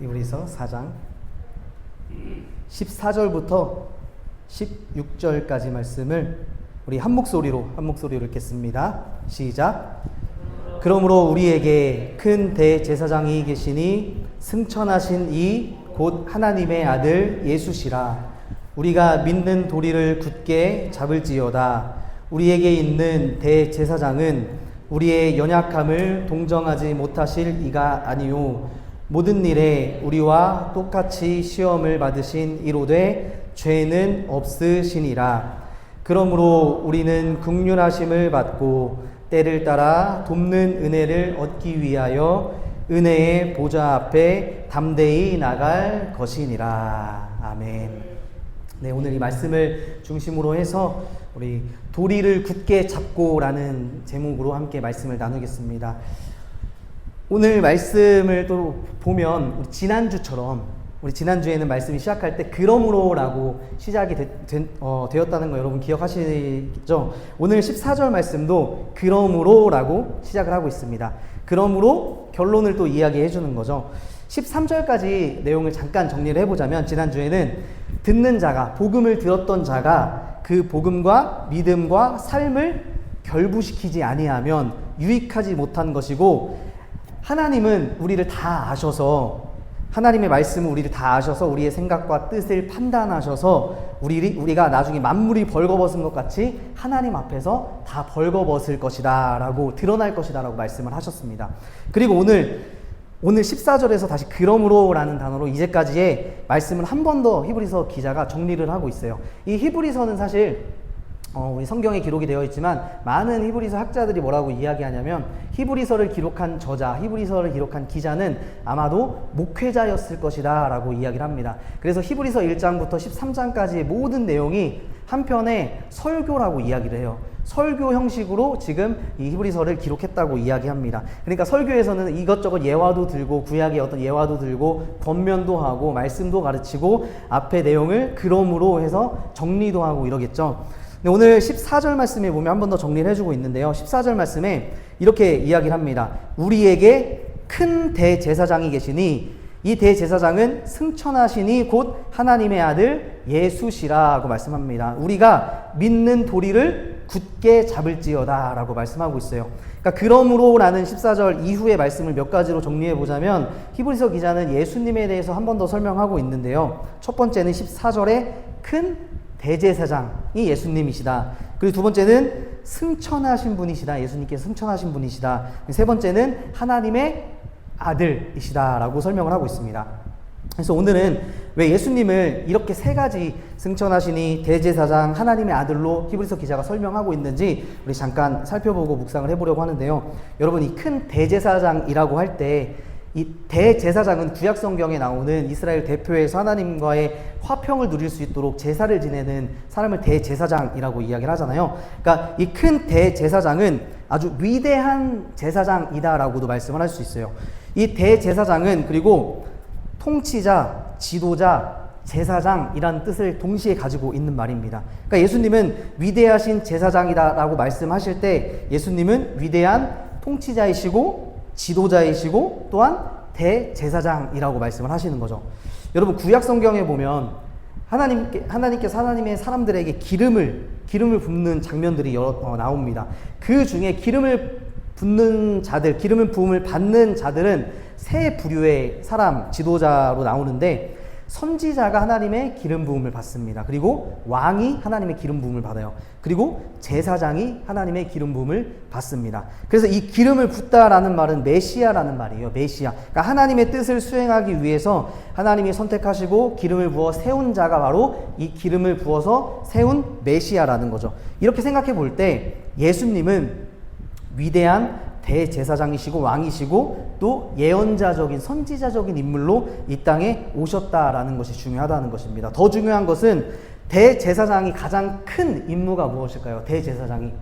히브리서 4장 14절부터 16절까지 말씀을 우리 한 목소리로 읽겠습니다. 시작. 그러므로 우리에게 큰 대제사장이 계시니 승천하신 이 곧 하나님의 아들 예수시라. 우리가 믿는 도리를 굳게 잡을지어다. 우리에게 있는 대제사장은 우리의 연약함을 동정하지 못하실 이가 아니요 모든 일에 우리와 똑같이 시험을 받으신 이로되 죄는 없으시니라. 그러므로 우리는 긍휼하심을 받고 때를 따라 돕는 은혜를 얻기 위하여 은혜의 보좌 앞에 담대히 나갈 것이니라. 아멘. 네, 오늘 이 말씀을 중심으로 해서 우리 도리를 굳게 잡고라는 제목으로 함께 말씀을 나누겠습니다. 오늘 말씀을 또 보면 우리 지난주에는 말씀이 시작할 때 그러므로라고 시작이 되었다는 거 여러분 기억하시죠? 오늘 14절 말씀도 그러므로라고 시작을 하고 있습니다. 그러므로 결론을 또 이야기해 주는 거죠. 13절까지 내용을 잠깐 정리를 해보자면 지난주에는 듣는 자가, 복음을 들었던 자가 그 복음과 믿음과 삶을 결부시키지 아니하면 유익하지 못한 것이고, 하나님은 우리를 다 아셔서, 하나님의 말씀은 우리를 다 아셔서 우리의 생각과 뜻을 판단하셔서 우리가 나중에 만물이 벌거벗은 것 같이 하나님 앞에서 다 벌거벗을 것이다 라고, 드러날 것이다 라고 말씀을 하셨습니다. 그리고 오늘 14절에서 다시 그러므로 라는 단어로 이제까지의 말씀을 한 번 더 히브리서 기자가 정리를 하고 있어요. 이 히브리서는 사실 우리 성경에 기록이 되어 있지만 많은 히브리서 학자들이 뭐라고 이야기하냐면 히브리서를 기록한 저자, 히브리서를 기록한 기자는 아마도 목회자였을 것이다 라고 이야기를 합니다. 그래서 히브리서 1장부터 13장까지의 모든 내용이 한편의 설교라고 이야기를 해요. 설교 형식으로 지금 이 히브리서를 기록했다고 이야기합니다. 그러니까 설교에서는 이것저것 예화도 들고, 구약의 어떤 예화도 들고, 권면도 하고, 말씀도 가르치고, 앞에 내용을 그러므로 해서 정리도 하고 이러겠죠. 오늘 14절 말씀에 보면 한 번 더 정리를 해주고 있는데요. 14절 말씀에 이렇게 이야기를 합니다. 우리에게 큰 대제사장이 계시니 이 대제사장은 승천하시니 곧 하나님의 아들 예수시라고 말씀합니다. 우리가 믿는 도리를 굳게 잡을지어다 라고 말씀하고 있어요. 그러니까 그러므로 라는 14절 이후의 말씀을 몇 가지로 정리해 보자면 히브리서 기자는 예수님에 대해서 한 번 더 설명하고 있는데요. 첫 번째는 14절에 큰 대제사장이 예수님이시다. 그리고 두 번째는 승천하신 분이시다. 예수님께서 승천하신 분이시다. 세 번째는 하나님의 아들이시다 라고 설명을 하고 있습니다. 그래서 오늘은 왜 예수님을 이렇게 세 가지 승천하시니 대제사장 하나님의 아들로 히브리서 기자가 설명하고 있는지 우리 잠깐 살펴보고 묵상을 해보려고 하는데요. 여러분, 이 큰 대제사장이라고 할 때 이 대제사장은 구약 성경에 나오는 이스라엘 대표에서 하나님과의 화평을 누릴 수 있도록 제사를 지내는 사람을 대제사장이라고 이야기를 하잖아요. 그러니까 이 큰 대제사장은 아주 위대한 제사장이다라고도 말씀을 할 수 있어요. 이 대제사장은 그리고 통치자, 지도자, 제사장이라는 뜻을 동시에 가지고 있는 말입니다. 그러니까 예수님은 위대하신 제사장이다라고 말씀하실 때 예수님은 위대한 통치자이시고 지도자이시고 또한 대제사장이라고 말씀을 하시는 거죠. 여러분, 구약 성경에 보면 하나님께서 하나님의 사람들에게 기름을 붓는 장면들이 나옵니다. 그 중에 기름을 붓는 자들, 기름을 부음을 받는 자들은 세 부류의 사람, 지도자로 나오는데, 선지자가 하나님의 기름 부음을 받습니다. 그리고 왕이 하나님의 기름 부음을 받아요. 그리고 제사장이 하나님의 기름 부음을 받습니다. 그래서 이 기름을 붓다라는 말은 메시아라는 말이에요. 메시아. 그러니까 하나님의 뜻을 수행하기 위해서 하나님이 선택하시고 기름을 부어 세운 자가 바로 이 기름을 부어서 세운 메시아라는 거죠. 이렇게 생각해 볼 때 예수님은 위대한 대제사장이시고 왕이시고 또 예언자적인 선지자적인 인물로 이 땅에 오셨다라는 것이 중요하다는 것입니다. 더 중요한 것은 대제사장이 가장 큰 임무가 무엇일까요? 대제사장이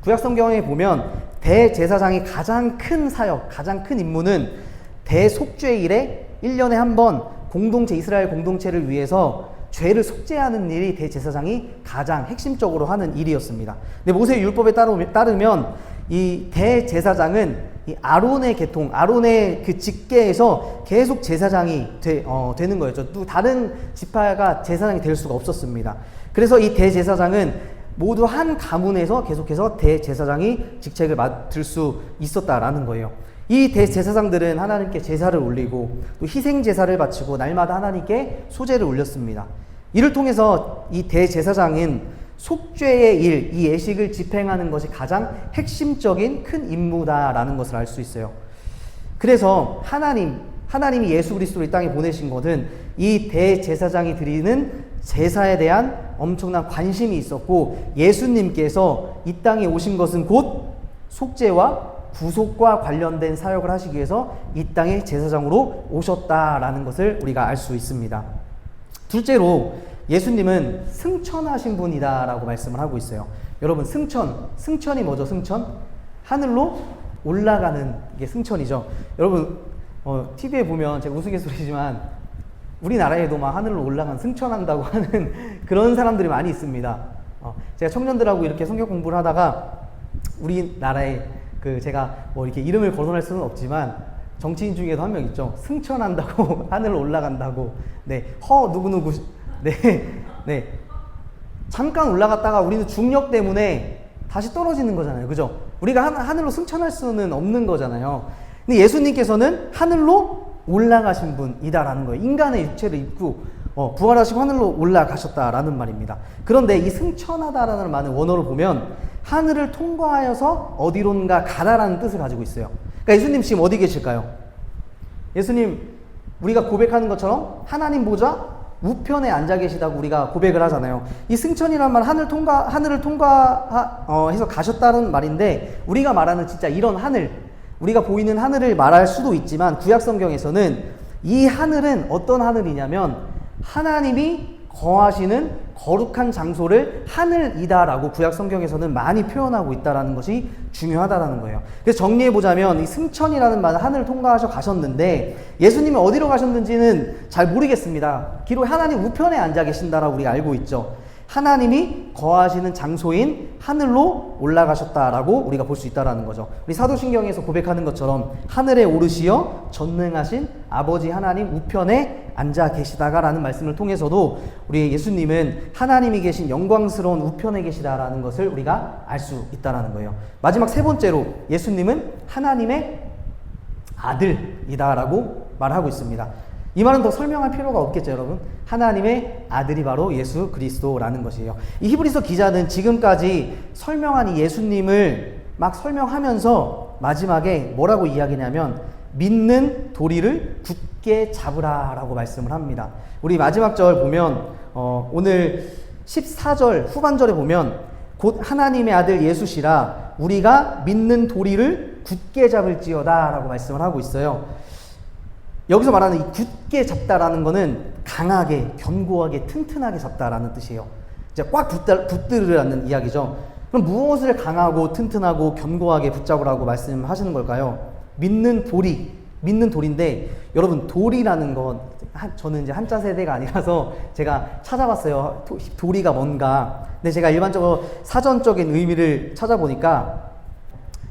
구약 성경에 보면 대제사장이 가장 큰 사역, 가장 큰 임무는 대속죄일에 1년에 한 번 이스라엘 공동체를 위해서 죄를 속죄하는 일이 대제사장이 가장 핵심적으로 하는 일이었습니다. 근데 모세의 율법에 따르면 이 대제사장은 이 아론의 계통, 아론의 그 직계에서 계속 제사장이 되는 거였죠. 또 다른 지파가 제사장이 될 수가 없었습니다. 그래서 이 대제사장은 모두 한 가문에서 계속해서 대제사장이 직책을 맡을 수 있었다라는 거예요. 이 대제사장들은 하나님께 제사를 올리고 또 희생 제사를 바치고 날마다 하나님께 소제를 올렸습니다. 이를 통해서 이 대제사장은 속죄의 일, 이 예식을 집행하는 것이 가장 핵심적인 큰 임무다라는 것을 알 수 있어요. 그래서 하나님이 예수 그리스도를 이 땅에 보내신 것은 이 대제사장이 드리는 제사에 대한 엄청난 관심이 있었고, 예수님께서 이 땅에 오신 것은 곧 속죄와 구속과 관련된 사역을 하시기 위해서 이 땅에 제사장으로 오셨다라는 것을 우리가 알 수 있습니다. 둘째로 예수님은 승천하신 분이다라고 말씀을 하고 있어요. 여러분, 승천이 뭐죠? 승천? 하늘로 올라가는 게 승천이죠. 여러분, TV에 보면 제가 우스갯소리지만 우리나라에도 막 하늘로 올라간 승천한다고 하는 그런 사람들이 많이 있습니다. 제가 청년들하고 이렇게 성경 공부를 하다가 우리나라에 제가 뭐 이렇게 이름을 거론할 수는 없지만 정치인 중에도 한 명 있죠. 승천한다고 하늘로 올라간다고. 네, 누구누구. 네. 잠깐 올라갔다가 우리는 중력 때문에 다시 떨어지는 거잖아요. 그죠? 우리가 하늘로 승천할 수는 없는 거잖아요. 근데 예수님께서는 하늘로 올라가신 분이다라는 거예요. 인간의 육체를 입고 부활하시고 하늘로 올라가셨다라는 말입니다. 그런데 이 승천하다라는 말은 원어로 보면 하늘을 통과하여서 어디론가 가다라는 뜻을 가지고 있어요. 그러니까 예수님 지금 어디 계실까요? 예수님, 우리가 고백하는 것처럼 하나님 보좌 우편에 앉아 계시다고 우리가 고백을 하잖아요. 이 승천이란 말 하늘을 통과해서 가셨다는 말인데, 우리가 말하는 진짜 이런 하늘, 우리가 보이는 하늘을 말할 수도 있지만 구약 성경에서는 이 하늘은 어떤 하늘이냐면 하나님이 거하시는 거룩한 장소를 하늘이다라고 구약 성경에서는 많이 표현하고 있다라는 것이 중요하다라는 거예요. 그래서 정리해보자면 이 승천이라는 말은 하늘을 통과하셔 가셨는데, 예수님이 어디로 가셨는지는 잘 모르겠습니다. 기록 하나님 우편에 앉아 계신다라고 우리가 알고 있죠. 하나님이 거하시는 장소인 하늘로 올라가셨다라고 우리가 볼 수 있다라는 거죠. 우리 사도신경에서 고백하는 것처럼 하늘에 오르시어 전능하신 아버지 하나님 우편에 앉아 계시다가라는 말씀을 통해서도 우리 예수님은 하나님이 계신 영광스러운 우편에 계시다라는 것을 우리가 알 수 있다라는 거예요. 마지막 세 번째로 예수님은 하나님의 아들이다라고 말하고 있습니다. 이 말은 더 설명할 필요가 없겠죠, 여러분. 하나님의 아들이 바로 예수 그리스도라는 것이에요. 이 히브리서 기자는 지금까지 설명한 이 예수님을 막 설명하면서 마지막에 뭐라고 이야기냐면 믿는 도리를 굳게 잡으라라고 말씀을 합니다. 우리 마지막 절 보면 오늘 14절 후반절에 보면 곧 하나님의 아들 예수시라 우리가 믿는 도리를 굳게 잡을지어다 라고 말씀을 하고 있어요. 여기서 말하는 이 굳게 잡다라는 거는 강하게, 견고하게, 튼튼하게 잡다라는 뜻이에요. 이제 꽉 붙들으라는 이야기죠. 그럼 무엇을 강하고 튼튼하고 견고하게 붙잡으라고 말씀하시는 걸까요? 믿는 도리인데, 여러분, 도리라는 건 저는 이제 한자 세대가 아니라서 제가 찾아봤어요. 도리가 뭔가. 근데 제가 일반적으로 사전적인 의미를 찾아보니까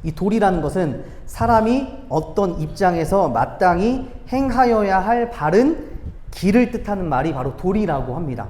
이 도리라는 것은 사람이 어떤 입장에서 마땅히 행하여야 할 바른 길을 뜻하는 말이 바로 도리라고 합니다.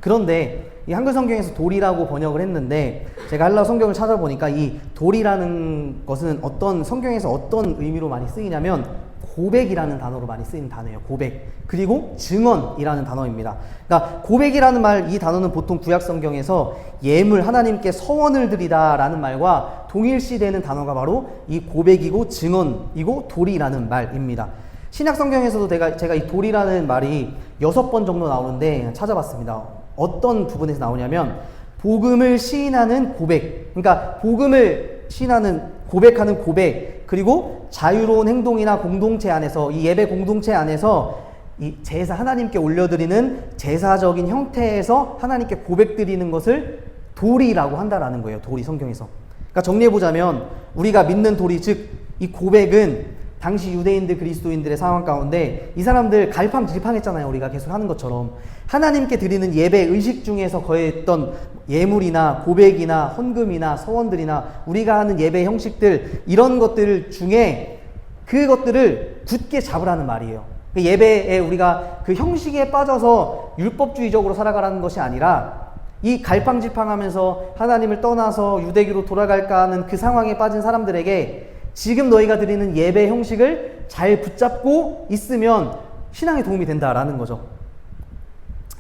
그런데 이 한글 성경에서 도리라고 번역을 했는데 제가 헬라어 성경을 찾아보니까 이 도리라는 것은 성경에서 어떤 의미로 많이 쓰이냐면 고백이라는 단어로 많이 쓰이는 단어예요. 고백. 그리고 증언이라는 단어입니다. 그러니까 고백이라는 말, 이 단어는 보통 구약 성경에서 예물, 하나님께 서원을 드리다라는 말과 동일시되는 단어가 바로 이 고백이고 증언이고 도리라는 말입니다. 신약 성경에서도 제가 이 도리라는 말이 6번 정도 나오는데 찾아봤습니다. 어떤 부분에서 나오냐면 복음을 시인하는 고백, 그러니까 복음을 시인하는 고백하는 고백, 그리고 자유로운 행동이나 공동체 안에서, 이 예배 공동체 안에서 이 제사, 하나님께 올려드리는 제사적인 형태에서 하나님께 고백드리는 것을 도리라고 한다라는 거예요. 도리, 성경에서. 그러니까 정리해보자면 우리가 믿는 도리, 즉 이 고백은 당시 유대인들 그리스도인들의 상황 가운데 이 사람들 갈팡질팡했잖아요. 우리가 계속 하는 것처럼 하나님께 드리는 예배 의식 중에서 거했던 예물이나 고백이나 헌금이나 서원들이나 우리가 하는 예배 형식들 이런 것들 중에 그것들을 굳게 잡으라는 말이에요. 그 예배에 우리가 그 형식에 빠져서 율법주의적으로 살아가라는 것이 아니라 이 갈팡질팡하면서 하나님을 떠나서 유대교로 돌아갈까 하는 그 상황에 빠진 사람들에게 지금 너희가 드리는 예배 형식을 잘 붙잡고 있으면 신앙에 도움이 된다라는 거죠.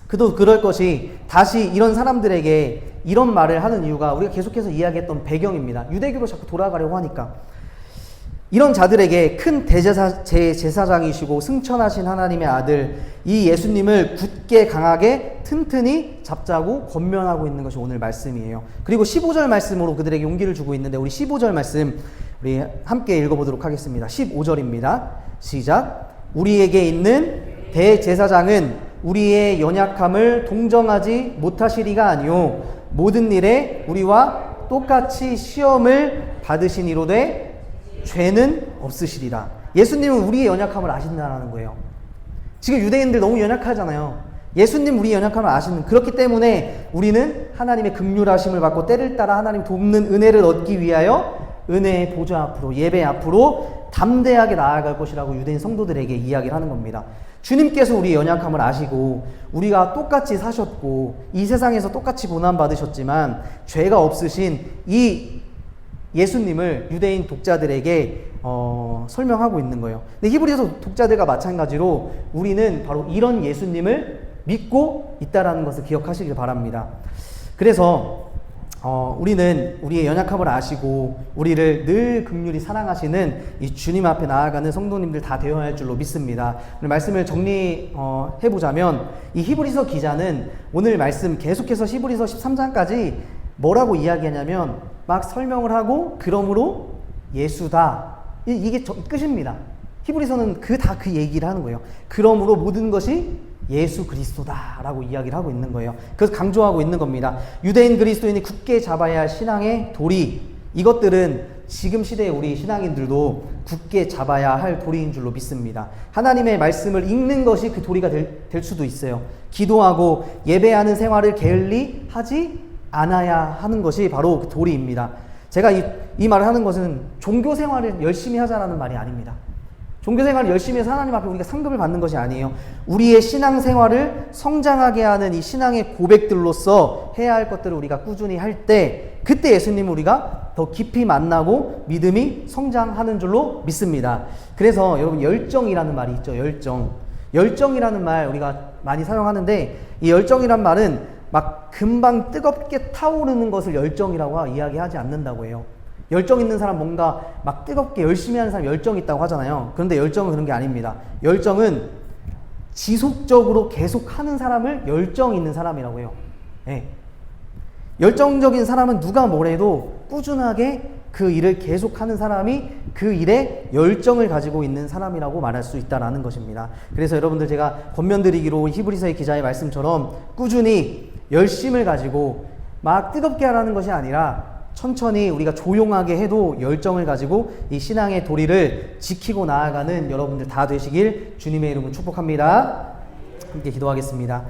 그럴 것이 다시 이런 사람들에게 이런 말을 하는 이유가 우리가 계속해서 이야기했던 배경입니다. 유대교로 자꾸 돌아가려고 하니까. 이런 자들에게 큰 제사장이시고 승천하신 하나님의 아들 이 예수님을 굳게 강하게 튼튼히 잡자고 권면하고 있는 것이 오늘 말씀이에요. 그리고 15절 말씀으로 그들에게 용기를 주고 있는데 우리 15절 말씀 우리 함께 읽어보도록 하겠습니다. 15절입니다. 시작. 우리에게 있는 대제사장은 우리의 연약함을 동정하지 못하시리가 아니요 모든 일에 우리와 똑같이 시험을 받으시니로되 죄는 없으시리라. 예수님은 우리의 연약함을 아신다는 거예요. 지금 유대인들 너무 연약하잖아요. 예수님 우리의 연약함을 아시는, 그렇기 때문에 우리는 하나님의 긍휼하심을 받고 때를 따라 하나님 돕는 은혜를 얻기 위하여 은혜의 보좌 앞으로, 예배 앞으로 담대하게 나아갈 것이라고 유대인 성도들에게 이야기를 하는 겁니다. 주님께서 우리의 연약함을 아시고 우리가 똑같이 사셨고 이 세상에서 똑같이 고난받으셨지만 죄가 없으신 이 예수님을 유대인 독자들에게 설명하고 있는 거예요. 근데 히브리서 독자들과 마찬가지로 우리는 바로 이런 예수님을 믿고 있다라는 것을 기억하시길 바랍니다. 그래서 우리는 우리의 연약함을 아시고 우리를 늘 긍휼히 사랑하시는 이 주님 앞에 나아가는 성도님들 다 되어야 할 줄로 믿습니다. 오늘 말씀을 정리해보자면 이 히브리서 기자는 오늘 말씀 계속해서 히브리서 13장까지 뭐라고 이야기하냐면 막 설명을 하고 그러므로 예수다. 이게 끝입니다. 히브리서는 그 얘기를 하는 거예요. 그러므로 모든 것이 예수 그리스도다 라고 이야기를 하고 있는 거예요. 그래서 강조하고 있는 겁니다. 유대인 그리스도인이 굳게 잡아야 할 신앙의 도리, 이것들은 지금 시대의 우리 신앙인들도 굳게 잡아야 할 도리인 줄로 믿습니다. 하나님의 말씀을 읽는 것이 그 도리가 될 수도 있어요. 기도하고 예배하는 생활을 게을리 하지 않아야 하는 것이 바로 그 도리입니다. 제가 이 말을 하는 것은 종교 생활을 열심히 하자라는 말이 아닙니다. 종교 생활을 열심히 해서 하나님 앞에 우리가 상급을 받는 것이 아니에요. 우리의 신앙 생활을 성장하게 하는 이 신앙의 고백들로서 해야 할 것들을 우리가 꾸준히 할 때 그때 예수님을 우리가 더 깊이 만나고 믿음이 성장하는 줄로 믿습니다. 그래서 여러분 열정이라는 말이 있죠. 열정이라는 말 우리가 많이 사용하는데 이 열정이란 말은 막 금방 뜨겁게 타오르는 것을 열정이라고 이야기하지 않는다고 해요. 열정 있는 사람 뭔가 막 뜨겁게 열심히 하는 사람 열정 있다고 하잖아요. 그런데 열정은 그런 게 아닙니다. 열정은 지속적으로 계속 하는 사람을 열정 있는 사람이라고 해요. 네. 열정적인 사람은 누가 뭐래도 꾸준하게 그 일을 계속하는 사람이 그 일에 열정을 가지고 있는 사람이라고 말할 수 있다는 것입니다. 그래서 여러분들 제가 권면드리기로 히브리서의 기자의 말씀처럼 꾸준히 열심을 가지고 막 뜨겁게 하라는 것이 아니라 천천히 우리가 조용하게 해도 열정을 가지고 이 신앙의 도리를 지키고 나아가는 여러분들 다 되시길 주님의 이름으로 축복합니다. 함께 기도하겠습니다.